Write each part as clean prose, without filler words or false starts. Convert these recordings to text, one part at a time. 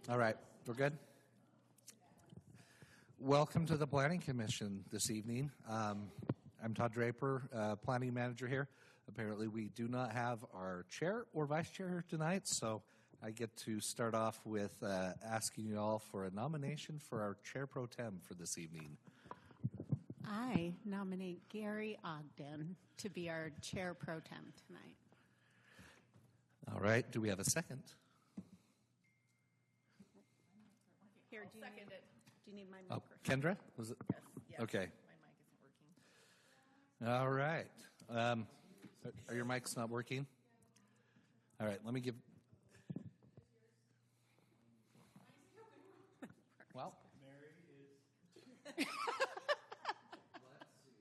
All right, we're good? Welcome to the Planning Commission this evening. I'm Todd Draper, Planning Manager here. Apparently we do not have our chair or vice chair here tonight, so I get to start off with asking you all for a nomination for our chair pro tem for this evening. I nominate Gary Ogden to be our chair pro tem tonight. All right, do we have a second? Here, do you need my Oh, microphone? Kendra? Was it? Yes. Okay. My mic isn't working. All right. Are your mics not working? All right, let me give. Well, Mary is. Let's see.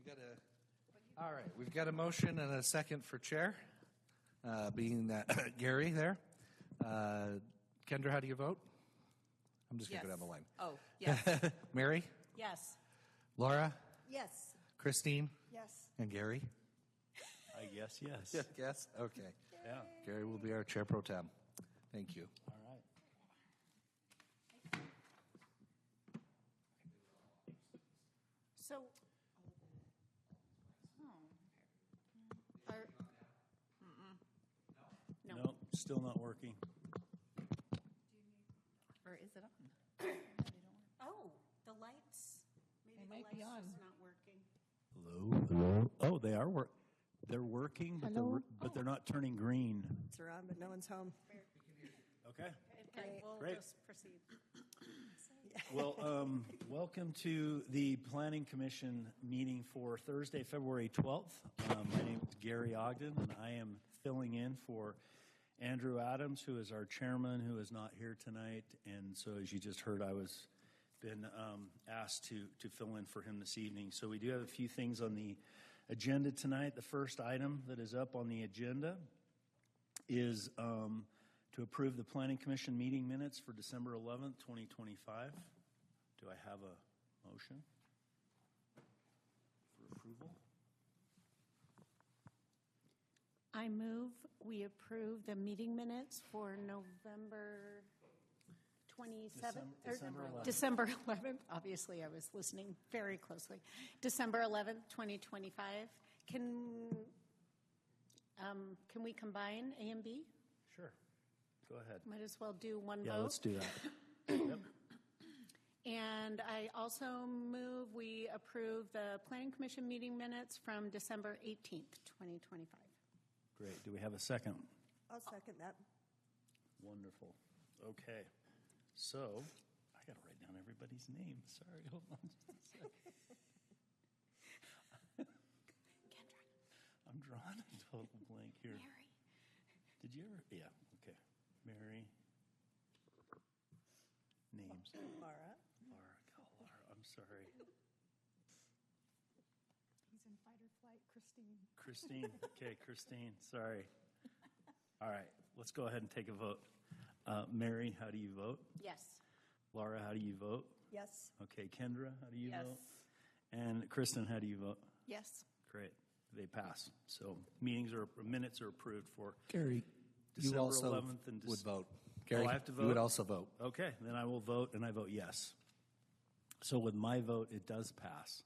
Yep. All right, we've got a motion and a second for chair, being that Gary there. Kendra, how do you vote? I'm just going to go down the line. Oh, yes. Mary? Yes. Laura? Yes. Christine? Yes. And Gary? I guess yes. Yes? Okay. Yeah. Gary will be our chair pro tem. Thank you. All right. So, no. No, still not working. Or is it on? Oh, the lights. Maybe They the might lights be on. just not working. Hello. Hello. Oh, they are They're working, but Hello? they're not turning green. It's around, but no one's home. Okay. Okay, we'll Great. just proceed. Well, welcome to the Planning Commission meeting for Thursday, February 12th. My name is Gary Ogden, and I am filling in for Andrew Adams, who is our chairman, who is not here tonight. And so, as you just heard, I was been asked to fill in for him this evening. So we do have a few things on the agenda tonight. The first item that is up on the agenda is to approve the Planning Commission meeting minutes for December 11th, 2025. Do I have a motion for approval? I move we approve the meeting minutes for November 27th? December 11th. December 11th. Obviously, I was listening very closely. December 11th, 2025. Can we combine A and B? Sure. Go ahead. Might as well do one Yeah, vote. let's do that. Yep. And I also move we approve the Planning Commission meeting minutes from December 18th, 2025. Great. Do we have a second? I'll second that. Wonderful. Okay. So, I got to write down everybody's name. Sorry, hold on just a second. Kendra. I'm drawing a total blank here. Mary. Did you ever? Yeah, okay. Mary. Names. Laura. Laura. God, Laura, I'm sorry. He's in fight or flight, Christine. Christine. Okay, Christine. Sorry. All right, let's go ahead and take a vote. Mary, how do you vote? Yes. Laura, how do you vote? Yes. Okay, Kendra, how do you vote? Yes. And Kristen, how do you vote? Yes. Great. They pass. So minutes are approved for Gary, December you also 11th and would vote. Gary, I have to vote? you would also vote. Okay, then I will vote, and I vote yes. So with my vote, it does pass.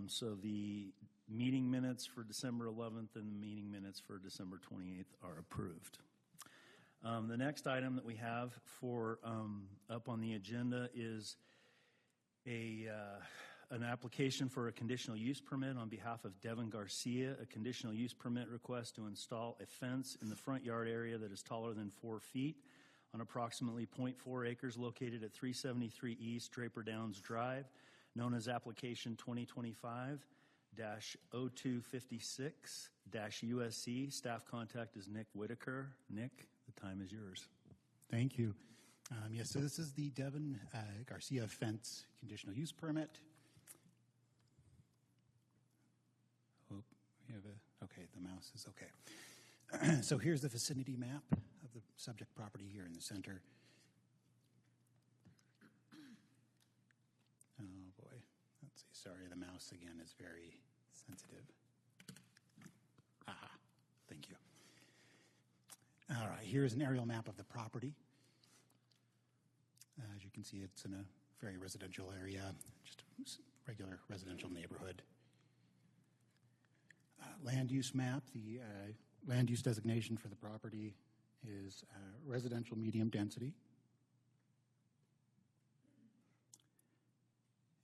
So the meeting minutes for December 11th and the meeting minutes for December 28th are approved. The next item that we have for up on the agenda is an application for a conditional use permit on behalf of Devin Garcia, a conditional use permit request to install a fence in the front yard area that is taller than 4 feet on approximately 0.4 acres located at 373 East Draper Downs Drive, known as application 2025-0256-USC. Staff contact is Nick Whitaker. Nick, the time is yours. Thank you. Yes, so this is the Devin Garcia fence conditional use permit. Oh, we have okay, the mouse is okay. So here's the vicinity map of the subject property here in the center. Sorry, the mouse again is very sensitive. Aha, thank you. All right, here's an aerial map of the property. As you can see, it's in a very residential area, just a regular residential neighborhood. Land use map, the land use designation for the property is residential medium density.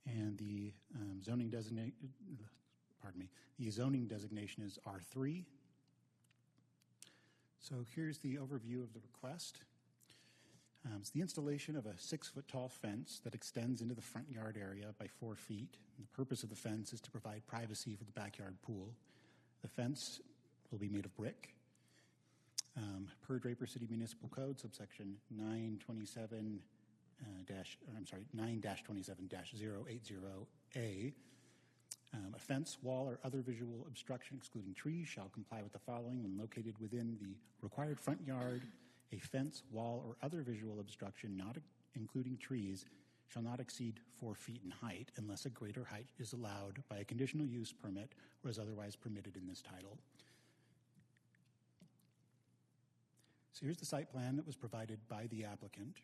And the zoning designation is R3. So here's the overview of the request. It's the installation of a 6-foot tall fence that extends into the front yard area by 4 feet. And the purpose of the fence is to provide privacy for the backyard pool. The fence will be made of brick. Per Draper City Municipal Code, subsection 9-27-080A, a fence, wall, or other visual obstruction excluding trees shall comply with the following when located within the required front yard. A fence, wall, or other visual obstruction not including trees shall not exceed 4 feet in height unless a greater height is allowed by a conditional use permit or is otherwise permitted in this title. So here's the site plan that was provided by the applicant.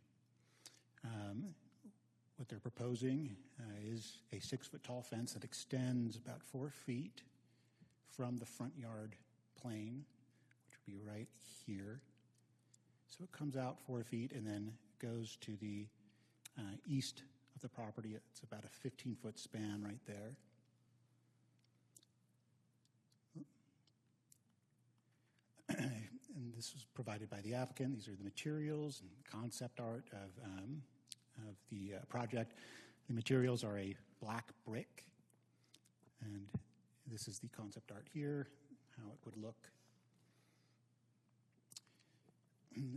What they're proposing is a 6-foot tall fence that extends about 4 feet from the front yard plane, which would be right here. So it comes out 4 feet and then goes to the east of the property. It's about a 15-foot span right there. And this was provided by the applicant. These are the materials and concept art of the project. The materials are a black brick, and this is the concept art here, how it would look.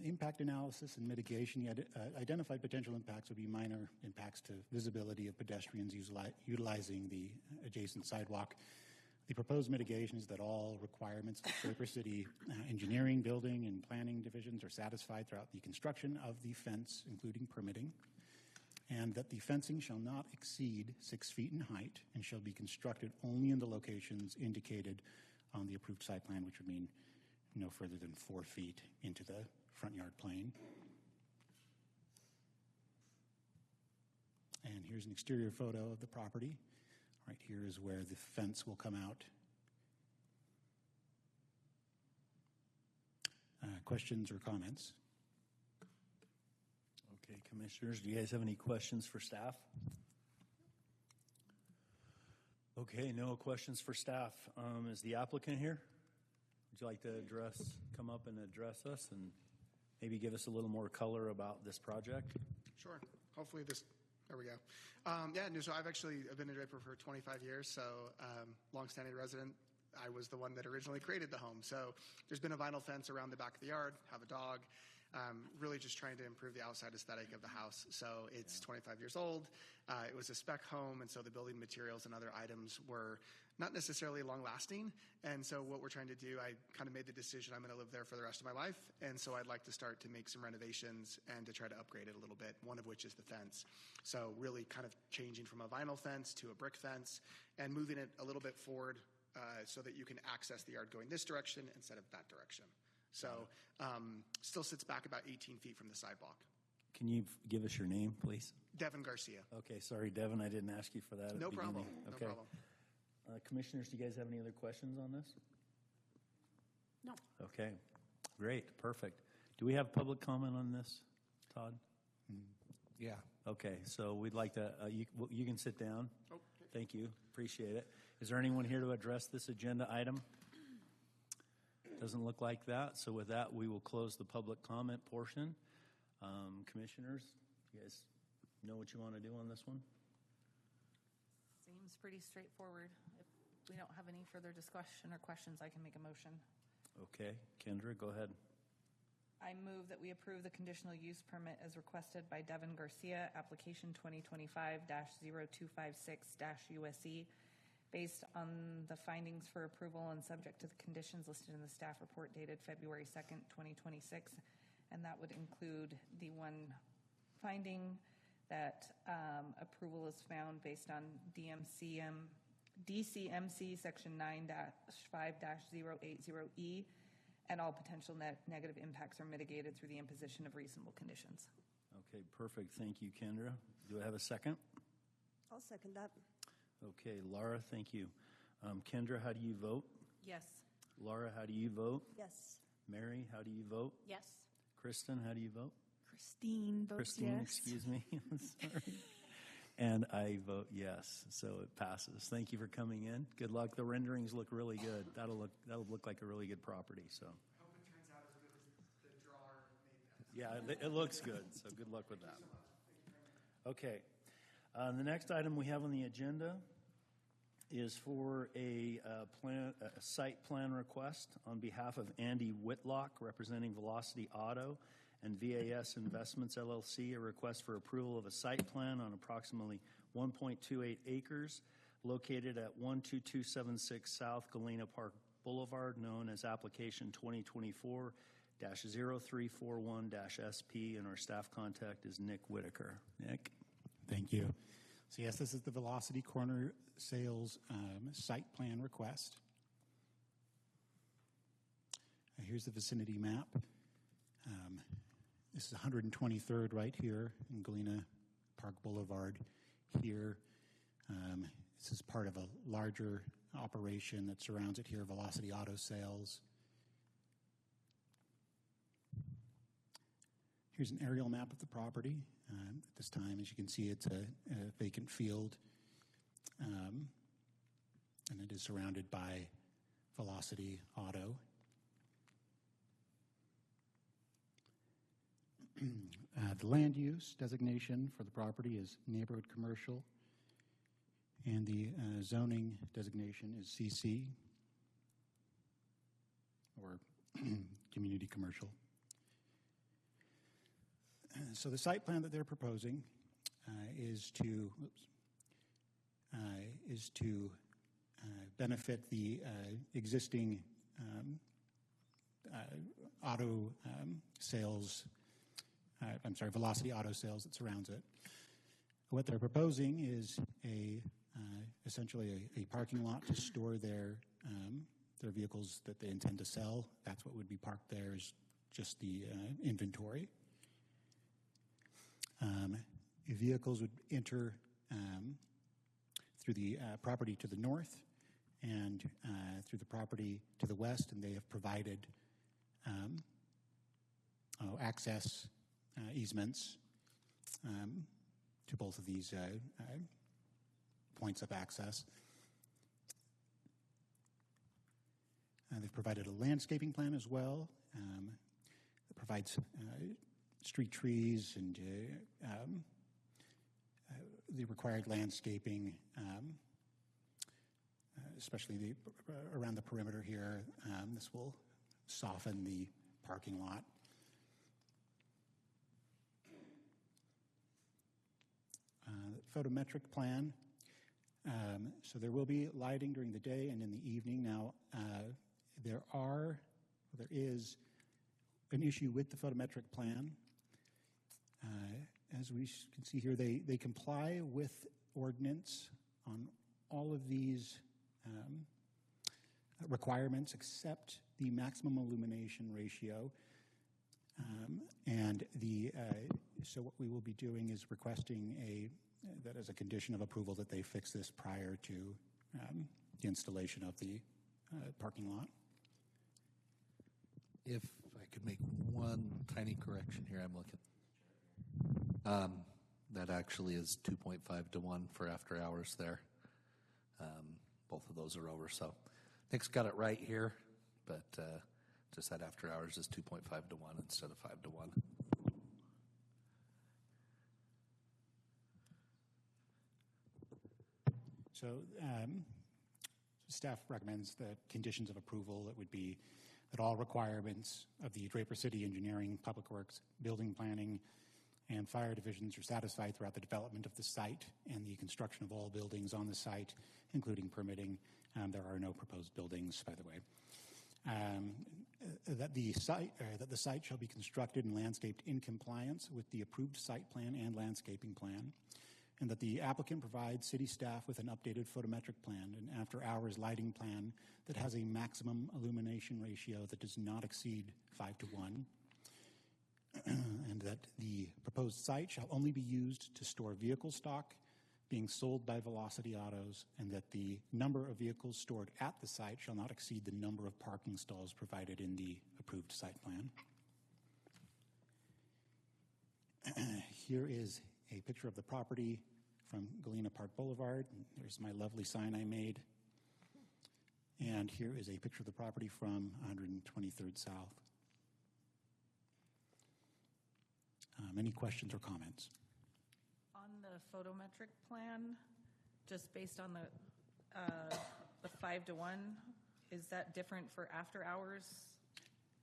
Impact analysis and mitigation. The identified potential impacts would be minor impacts to visibility of pedestrians utilizing the adjacent sidewalk. The proposed mitigation is that all requirements of Draper City engineering, building, and planning divisions are satisfied throughout the construction of the fence, including permitting, and that the fencing shall not exceed 6 feet in height and shall be constructed only in the locations indicated on the approved site plan, which would mean no further than 4 feet into the front yard plane. And here's an exterior photo of the property. Right here is where the fence will come out. Questions or comments? Okay, commissioners, do you guys have any questions for staff? Okay, no questions for staff. Is the applicant here? Would you like to come up and address us and maybe give us a little more color about this project? Sure. Hopefully there we go. So I've been in Draper for 25 years, so longstanding resident. I was the one that originally created the home. So there's been a vinyl fence around the back of the yard, have a dog, really just trying to improve the outside aesthetic of the house. So it's 25 years old. It was a spec home, and so the building materials and other items were not necessarily long-lasting. And so what we're trying to do, I kind of made the decision I'm going to live there for the rest of my life. And so I'd like to start to make some renovations and to try to upgrade it a little bit, one of which is the fence. So really kind of changing from a vinyl fence to a brick fence and moving it a little bit forward so that you can access the yard going this direction instead of that direction. So still sits back about 18 feet from the sidewalk. Can you give us your name, please? Devin Garcia. Okay, sorry, Devin, I didn't ask you for that at No the problem. beginning. No Okay. problem. Commissioners, do you guys have any other questions on this? No. Okay, great, perfect. Do we have public comment on this, Todd? Yeah. Okay, so we'd like to, you can sit down. Oh, Thank you, appreciate it. Is there anyone here to address this agenda item? Doesn't look like that, so with that, we will close the public comment portion. Commissioners, you guys know what you want to do on this one? Seems pretty straightforward. If we don't have any further discussion or questions, I can make a motion. Okay, Kendra, go ahead. I move that we approve the conditional use permit as requested by Devin Garcia, application 2025-0256-USE, based on the findings for approval and subject to the conditions listed in the staff report dated February 2nd, 2026. And that would include the one finding that approval is found based on DCMC Section 9-5-080E, and all potential negative impacts are mitigated through the imposition of reasonable conditions. Okay, perfect. Thank you, Kendra. Do I have a second? I'll second that. Okay, Laura, thank you. Kendra, how do you vote? Yes. Laura, how do you vote? Yes. Mary, how do you vote? Yes. Kristen, how do you vote? Christine votes Christine, yes. excuse me. Sorry. And I vote yes, so it passes. Thank you for coming in. Good luck. The renderings look really good. That'll look like a really good property. So. Hope it turns out as good as the drawer made. Yeah, it looks good. So good luck with that. Okay. The next item we have on the agenda is for a site plan request on behalf of Andy Whitlock, representing Velocity Auto and VAS Investments, LLC, a request for approval of a site plan on approximately 1.28 acres located at 12276 South Galena Park Boulevard, known as application 2024-0341-SP, and our staff contact is Nick Whitaker. Nick? Thank you. So yes, this is the Velocity Corner Sales site plan request. Here's the vicinity map. This is 123rd right here in Galena Park Boulevard here. This is part of a larger operation that surrounds it here, Velocity Auto Sales. Here's an aerial map of the property. At this time, as you can see, it's a vacant field, and it is surrounded by Velocity Auto. The land use designation for the property is neighborhood commercial, and the zoning designation is CC, or community commercial. So the site plan that they're proposing is to benefit the existing auto sales. Velocity Auto Sales that surrounds it. What they're proposing is essentially a parking lot to store their vehicles that they intend to sell. That's what would be parked there, is just the inventory. Vehicles would enter through the property to the north and through the property to the west, and they have provided access easements to both of these points of access. They've provided a landscaping plan as well that provides street trees and the required landscaping, especially around the perimeter here. This will soften the parking lot. Photometric plan. So there will be lighting during the day and in the evening. Now, there is an issue with the photometric plan. As we can see here, they comply with ordinance on all of these requirements except the maximum illumination ratio. So what we will be doing is requesting that as a condition of approval that they fix this prior to the installation of the parking lot. If I could make one tiny correction here, I'm looking. That actually is 2.5 to 1 for after hours there. Both of those are over, so Nick's got it right here, but just that after hours is 2.5 to 1 instead of 5 to 1. So staff recommends the conditions of approval. That would be that all requirements of the Draper City Engineering, Public Works, Building Planning, and Fire divisions are satisfied throughout the development of the site and the construction of all buildings on the site, including permitting. There are no proposed buildings, by the way. that the site shall be constructed and landscaped in compliance with the approved site plan and landscaping plan, and that the applicant provides city staff with an updated photometric plan and after-hours lighting plan that has a maximum illumination ratio that does not exceed 5:1, and that the proposed site shall only be used to store vehicle stock being sold by Velocity Autos, and that the number of vehicles stored at the site shall not exceed the number of parking stalls provided in the approved site plan. Here is a picture of the property from Galena Park Boulevard. There's my lovely sign I made. And here is a picture of the property from 123rd South. Any questions or comments? On the photometric plan, just based on the 5:1, is that different for after hours?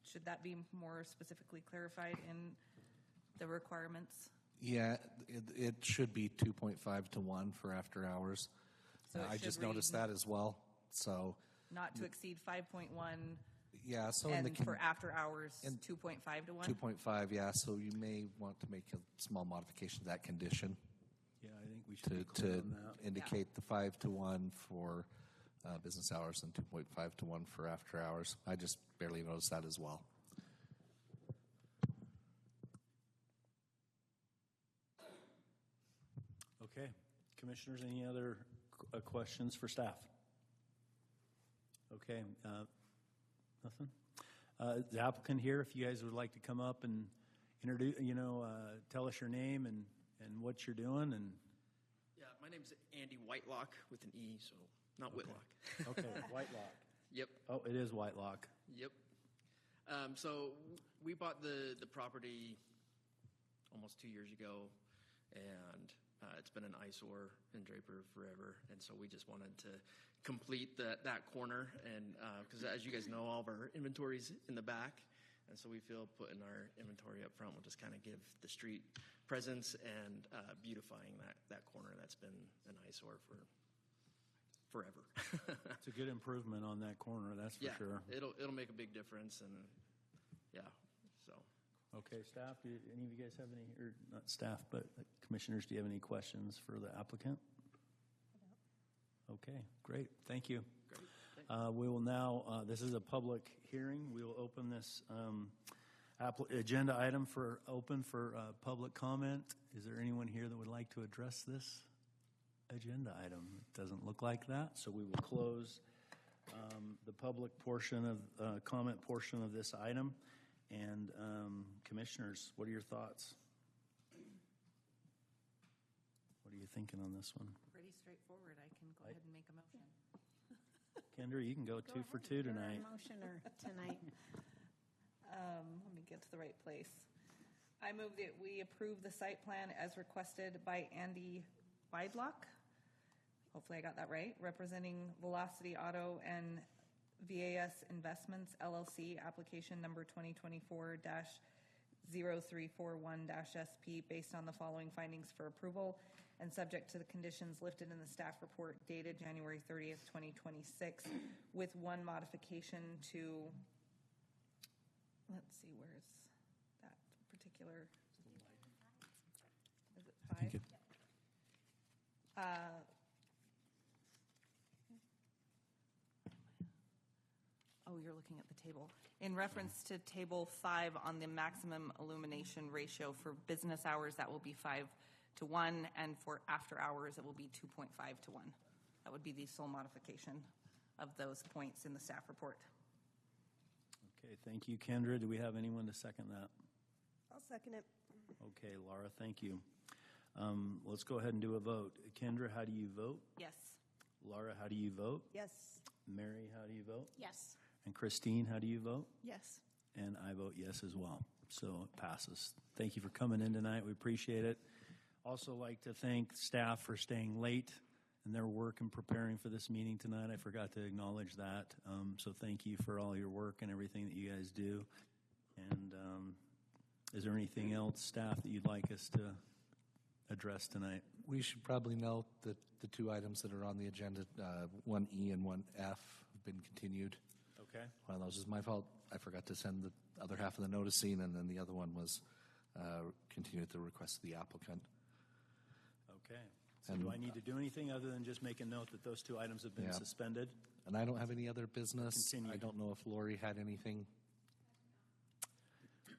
Should that be more specifically clarified in the requirements? Yeah, it should be 2.5 to 1 for after hours. So it I should just read noticed that as well. So, Not to exceed 5.1, yeah, so and in the for after hours, in 2.5 to 1? 2.5, yeah, so you may want to make a small modification to that condition Yeah, I think we should be clear to on that. indicate the 5 to 1 for business hours and 2.5 to 1 for after hours. I just barely noticed that as well. Okay. Commissioners, any other questions for staff? Okay. Nothing? The applicant here, if you guys would like to come up and introduce, tell us your name and what you're doing. And Yeah, my name's Andy Whitelock with an E, so not Whitlock. okay, Whitelock. Yep, Oh, it is Whitelock. yep. So we bought the property almost 2 years ago, and it's been an eyesore in Draper forever, and so we just wanted to complete that corner, and because as you guys know, all of our inventory's in the back, and so we feel putting our inventory up front will just kind of give the street presence and beautifying that corner that's been an eyesore for forever. It's a good improvement on that corner, that's for Yeah, sure. it'll make a big difference, and yeah, so. Okay, staff, do any of you guys have any, or not staff, but commissioners, do you have any questions for the applicant? Okay, great, thank you. Great. We will now, this is a public hearing. We will open this agenda item for public comment. Is there anyone here that would like to address this agenda item? It doesn't look like that, so we will close the public portion of, comment portion of this item. And commissioners, what are your thoughts? What are you thinking on this one? Pretty straightforward. I can go ahead and make a motion. Kendra, you can go 2 for 2 tonight. Motioner tonight. Let me get to the right place. I move that we approve the site plan as requested by Andy Whitelock. Hopefully I got that right. Representing Velocity Auto and VAS Investments LLC, application number 2024-0341-SP, based on the following findings for approval and subject to the conditions listed in the staff report dated January 30th, 2026, with one modification to, let's see, where's that particular, is it 5? Thank you. Oh, you're looking at the table. In reference to table 5 on the maximum illumination ratio for business hours, that will be 5 to 1, and for after hours, it will be 2.5 to 1. That would be the sole modification of those points in the staff report. Okay, thank you, Kendra. Do we have anyone to second that? I'll second it. Okay, Laura, thank you. Let's go ahead and do a vote. Kendra, how do you vote? Yes. Laura, how do you vote? Yes. Mary, how do you vote? Yes. And Christine, how do you vote? Yes. And I vote yes as well. So it passes. Thank you for coming in tonight. We appreciate it. Also like to thank staff for staying late in their work and preparing for this meeting tonight. I forgot to acknowledge that. So thank you for all your work and everything that you guys do. And is there anything else, staff, that you'd like us to address tonight? We should probably note that the 2 items that are on the agenda, 1E and 1F, have been continued. Okay. One of those is my fault. I forgot to send the other half of the noticing, and then the other one was continue at the request of the applicant. Okay. So do I need to do anything other than just make a note that those two items have been suspended? And I don't have any other business. Continue. I don't know if Lori had anything.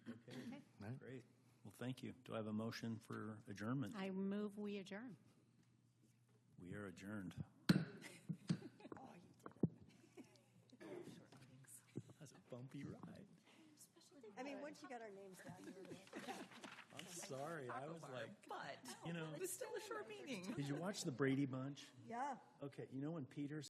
Okay. Right. Great. Well, thank you. Do I have a motion for adjournment? I move we adjourn. We are adjourned. That's a bumpy ride. I mean, once you got our names down, you were I'm sorry. I was like, But you know, it was still a short meeting. did you watch the Brady Bunch? yeah. Okay, you know when Peter's